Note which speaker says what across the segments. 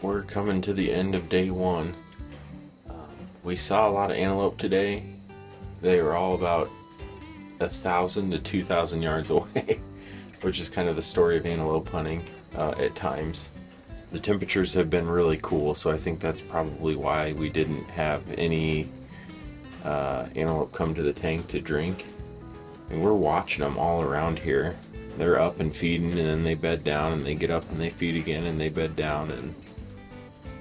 Speaker 1: we're coming to the end of day one. We saw a lot of antelope today. They were all about 1,000 to 2,000 yards away, which is kind of the story of antelope hunting at times. The temperatures have been really cool, so I think that's probably why we didn't have any antelope come to the tank to drink. And we're watching them all around here. They're up and feeding, and then they bed down, and they get up and they feed again, and they bed down.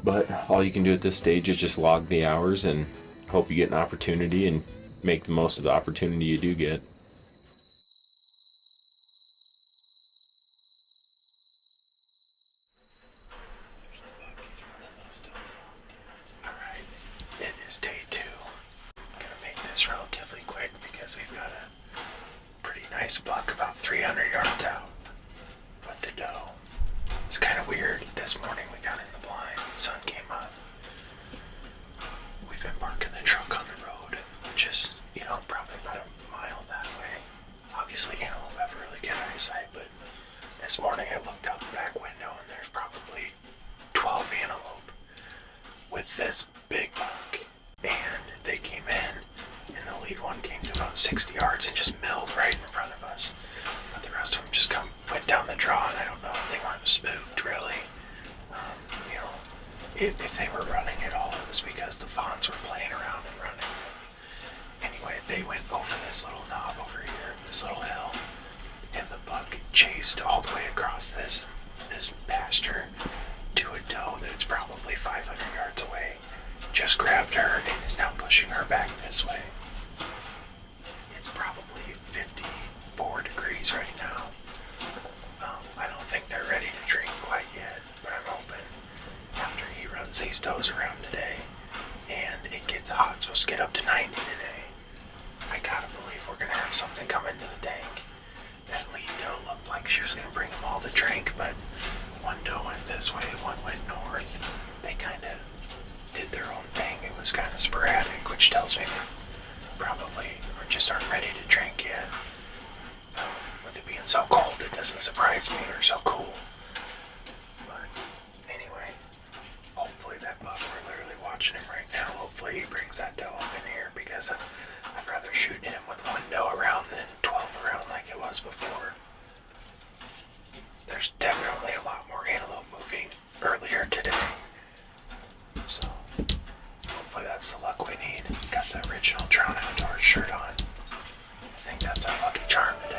Speaker 1: But all you can do at this stage is just log the hours and hope you get an opportunity and make the most of the opportunity you do get. Alright, it is day 2. I'm going to make this relatively quick because we've got a pretty nice buck about 300 yards out with the doe. It's kind of weird. This morning we got in the blind, the sun came up. We've been parking the truck on the road, which is, probably about a mile that way. Obviously antelope have really good eyesight, but this morning I looked out the back window and there's probably 12 antelope with this big buck. And they came in, and the lead one came to about 60 yards and just milled right in front of us. But the rest of them just went down the draw, and I don't know, they weren't spooked really. If they were running at all, it was because the fawns were playing around and running. Anyway, they went over this little knob over here, this little hill, and the buck chased all the way across this pasture to a doe that's probably 500 yards away. Just grabbed her and is now pushing her back this way. It's probably 54 degrees right now. I don't think they're ready to drink quite yet, but I'm hoping after he runs these does around today and it gets hot, it's supposed to get up to 90 today, I gotta believe we're gonna have something come into the tank. That lead doe looked like she was gonna bring them all to drink, but one doe went this way, one went north. They kind of did their own thing. It was kind of sporadic, which tells me they probably just aren't ready to drink yet. With it being so cold, it doesn't surprise me, or so cool. But anyway, hopefully that buck, we're literally watching him right now, hopefully he brings that doe up in here, because I'd rather shoot him with one doe around than 12 around like it was before. There's definitely a lot more antelope moving earlier today. So, hopefully that's the luck we need. Got the original Drown Outdoors shirt on. I think that's our lucky charm today.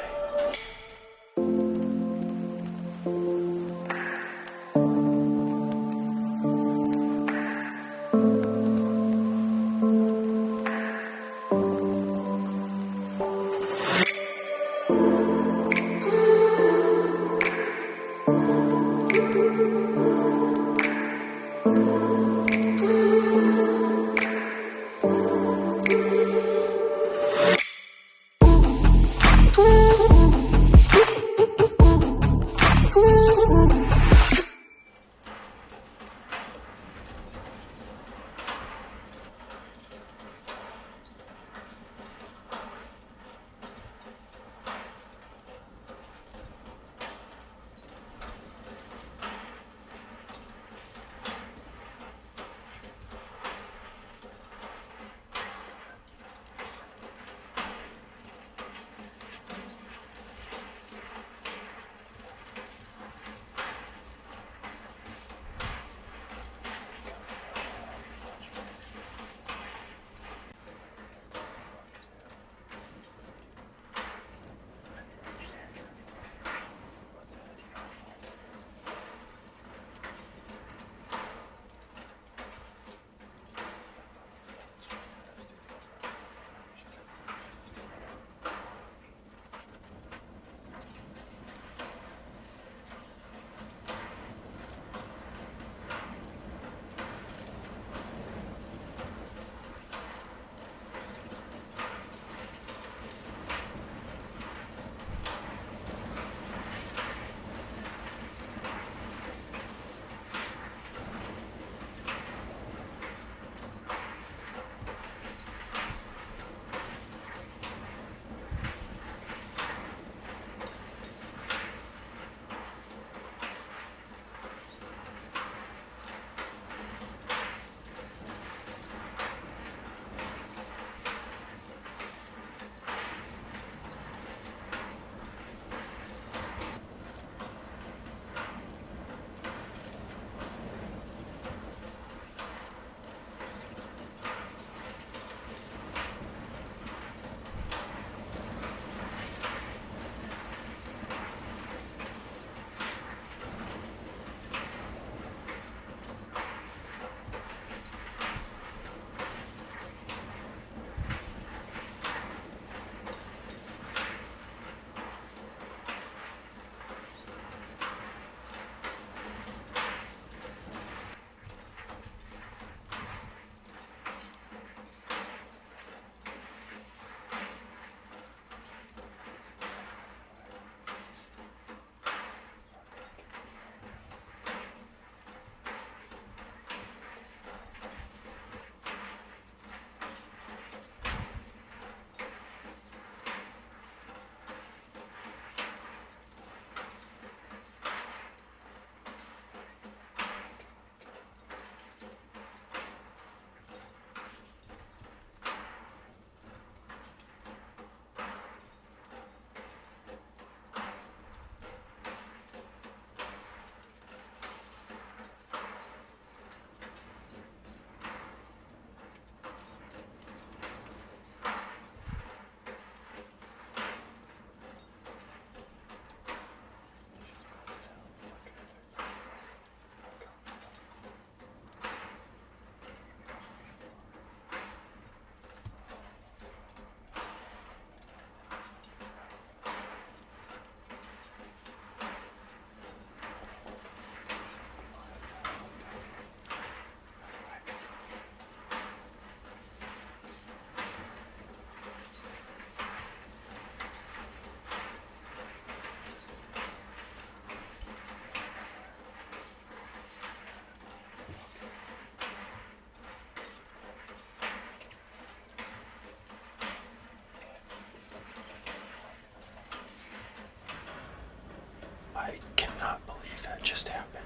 Speaker 1: just happened.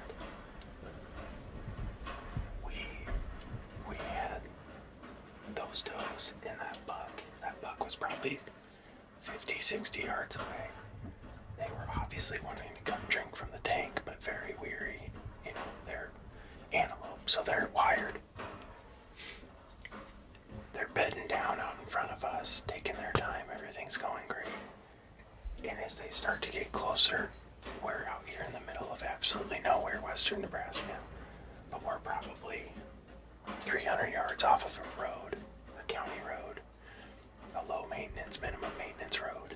Speaker 1: We had those does and that buck. That buck was probably 50, 60 yards away. They were obviously wanting to come drink from the tank, but very weary. You know, they're antelope, so they're wired. They're bedding down out in front of us, taking their time. Everything's going great. And as they start to get closer, we're out here in the middle of absolutely nowhere, western Nebraska. But we're probably 300 yards off of a road, a county road, a low maintenance, minimum maintenance road.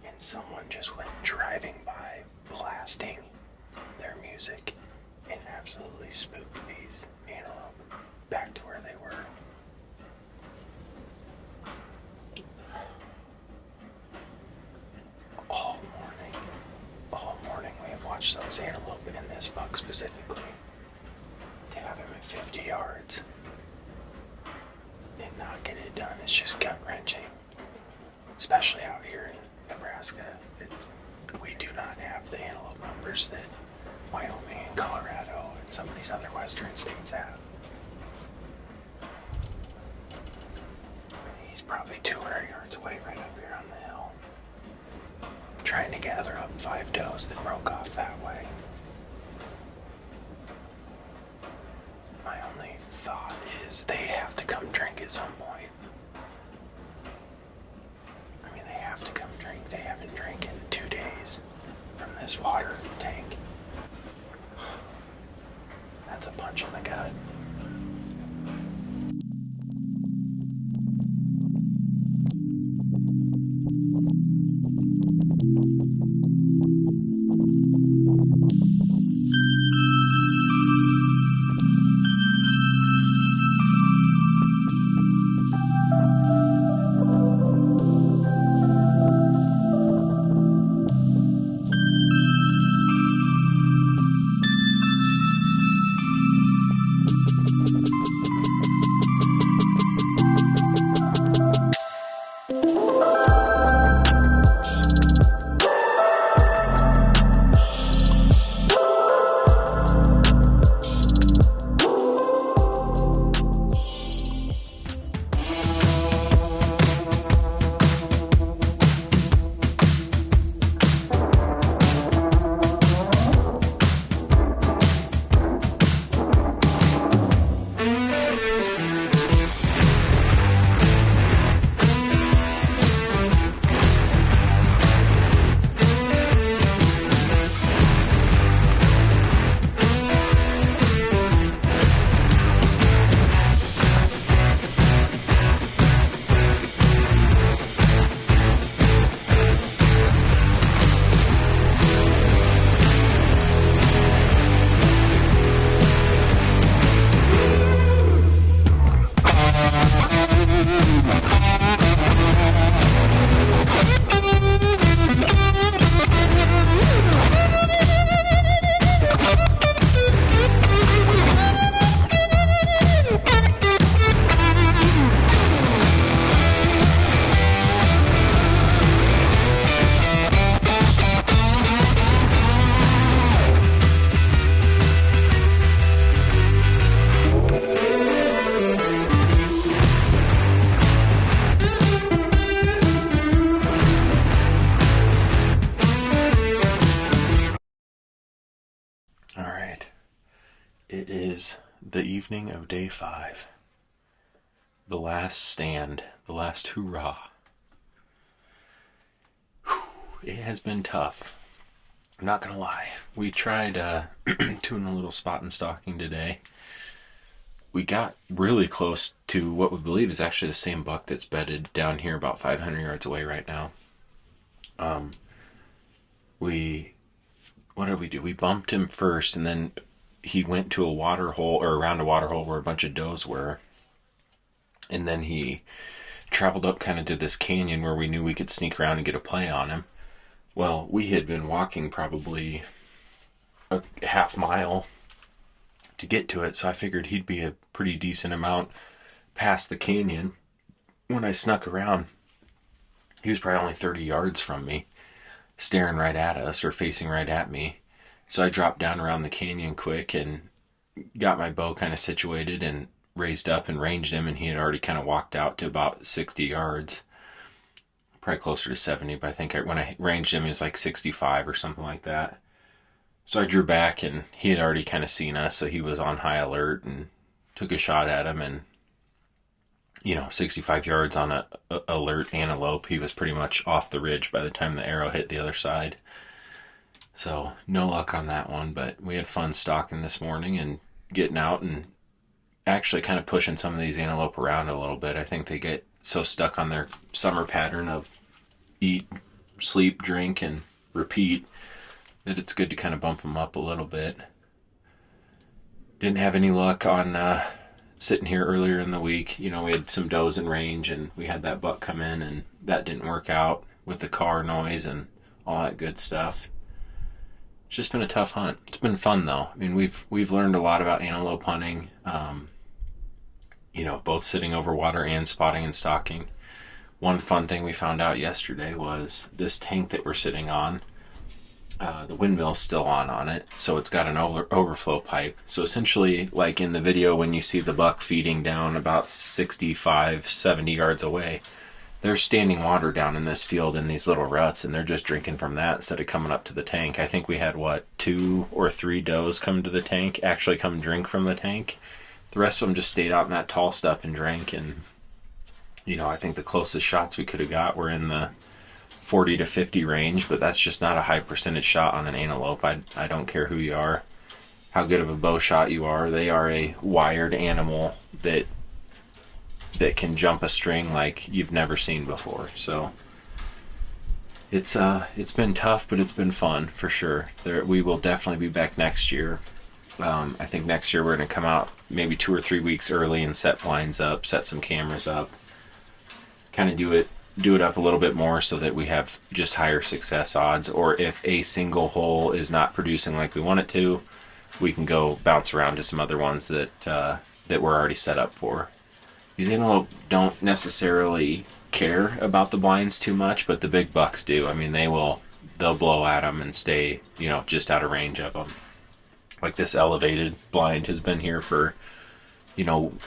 Speaker 1: And someone just went driving by, blasting their music, and absolutely spooked these antelope back to where they were. All morning we have watched those antelope, and this buck specifically, to have him at 50 yards and not get it done, it's just gut-wrenching. Especially out here in Nebraska, we do not have the antelope numbers that Wyoming and Colorado and some of these other western states have. He's probably 200 yards away right up here on the hill, trying to gather up 5 does that broke off that way. My only thought is they have to come drink at some point. I mean, they have to come drink. They haven't drank in 2 days from this water tank. That's a punch in the gut. It is the evening of day 5. The last stand, the last hurrah. Whew, it has been tough. I'm not gonna lie. We tried doing a little spot and stalking today. We got really close to what we believe is actually the same buck that's bedded down here about 500 yards away right now. What did we do? We bumped him first, and then he went to a water hole, or around a water hole where a bunch of does were. And then he traveled up kind of to this canyon where we knew we could sneak around and get a play on him. Well, we had been walking probably a half mile to get to it, so I figured he'd be a pretty decent amount past the canyon. When I snuck around, he was probably only 30 yards from me, staring right at us, or facing right at me. So I dropped down around the canyon quick and got my bow kind of situated and raised up and ranged him, and he had already kind of walked out to about 60 yards. Probably closer to 70, but I think when I ranged him, he was like 65 or something like that. So I drew back, and he had already kind of seen us, so he was on high alert, and took a shot at him, and 65 yards on a alert antelope, he was pretty much off the ridge by the time the arrow hit the other side. So no luck on that one, but we had fun stalking this morning and getting out and actually kind of pushing some of these antelope around a little bit. I think they get so stuck on their summer pattern of eat, sleep, drink, and repeat that it's good to kind of bump them up a little bit. Didn't have any luck on sitting here earlier in the week. We had some does in range, and we had that buck come in, and that didn't work out with the car noise and all that good stuff. It's just been a tough hunt. It's been fun though. I mean, we've learned a lot about antelope hunting. Both sitting over water and spotting and stalking. One fun thing we found out yesterday was this tank that we're sitting on, the windmill's still on it, so it's got an overflow pipe. So essentially, like in the video when you see the buck feeding down about 65, 70 yards away, there's standing water down in this field in these little ruts, and they're just drinking from that instead of coming up to the tank. I think we had, 2 or 3 does come to the tank, actually come drink from the tank. The rest of them just stayed out in that tall stuff and drank, and I think the closest shots we could have got were in the 40 to 50 range, but that's just not a high percentage shot on an antelope. I don't care who you are, how good of a bow shot you are. They are a wired animal that can jump a string like you've never seen before. So it's been tough, but it's been fun for sure. We will definitely be back next year. I think next year we're going to come out maybe 2 or 3 weeks early and set blinds up, set some cameras up, kind of do it up a little bit more so that we have just higher success odds. Or if a single hole is not producing like we want it to, we can go bounce around to some other ones that we're already set up for. These antelope don't necessarily care about the blinds too much, but the big bucks do. I mean, they'll blow at them and stay, just out of range of them. Like this elevated blind has been here for,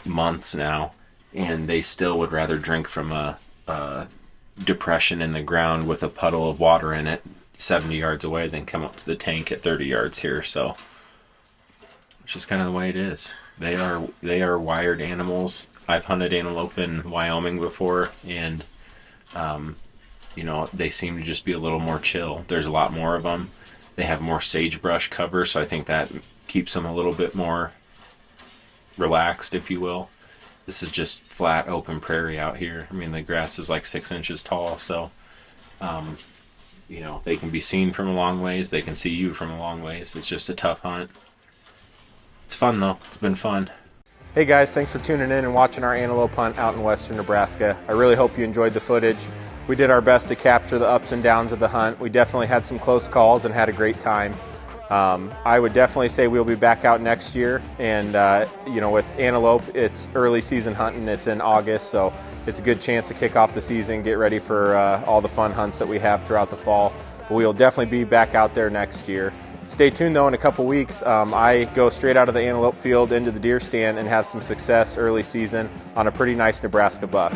Speaker 1: months now, and they still would rather drink from a depression in the ground with a puddle of water in it 70 yards away than come up to the tank at 30 yards here. So it's just kind of the way it is. They are wired animals. I've hunted antelope in Wyoming before, and they seem to just be a little more chill. There's a lot more of them. They have more sagebrush cover, so I think that keeps them a little bit more relaxed, if you will. This is just flat, open prairie out here. I mean, the grass is like 6 inches tall, so, they can be seen from a long ways. They can see you from a long ways. It's just a tough hunt. It's fun, though. It's been fun.
Speaker 2: Hey guys, thanks for tuning in and watching our antelope hunt out in western Nebraska. I really hope you enjoyed the footage. We did our best to capture the ups and downs of the hunt. We definitely had some close calls and had a great time. I would definitely say we'll be back out next year, and with antelope, it's early season hunting. It's in August, so it's a good chance to kick off the season, get ready for all the fun hunts that we have throughout the fall. But we'll definitely be back out there next year. Stay tuned though, in a couple weeks, I go straight out of the antelope field into the deer stand and have some success early season on a pretty nice Nebraska buck.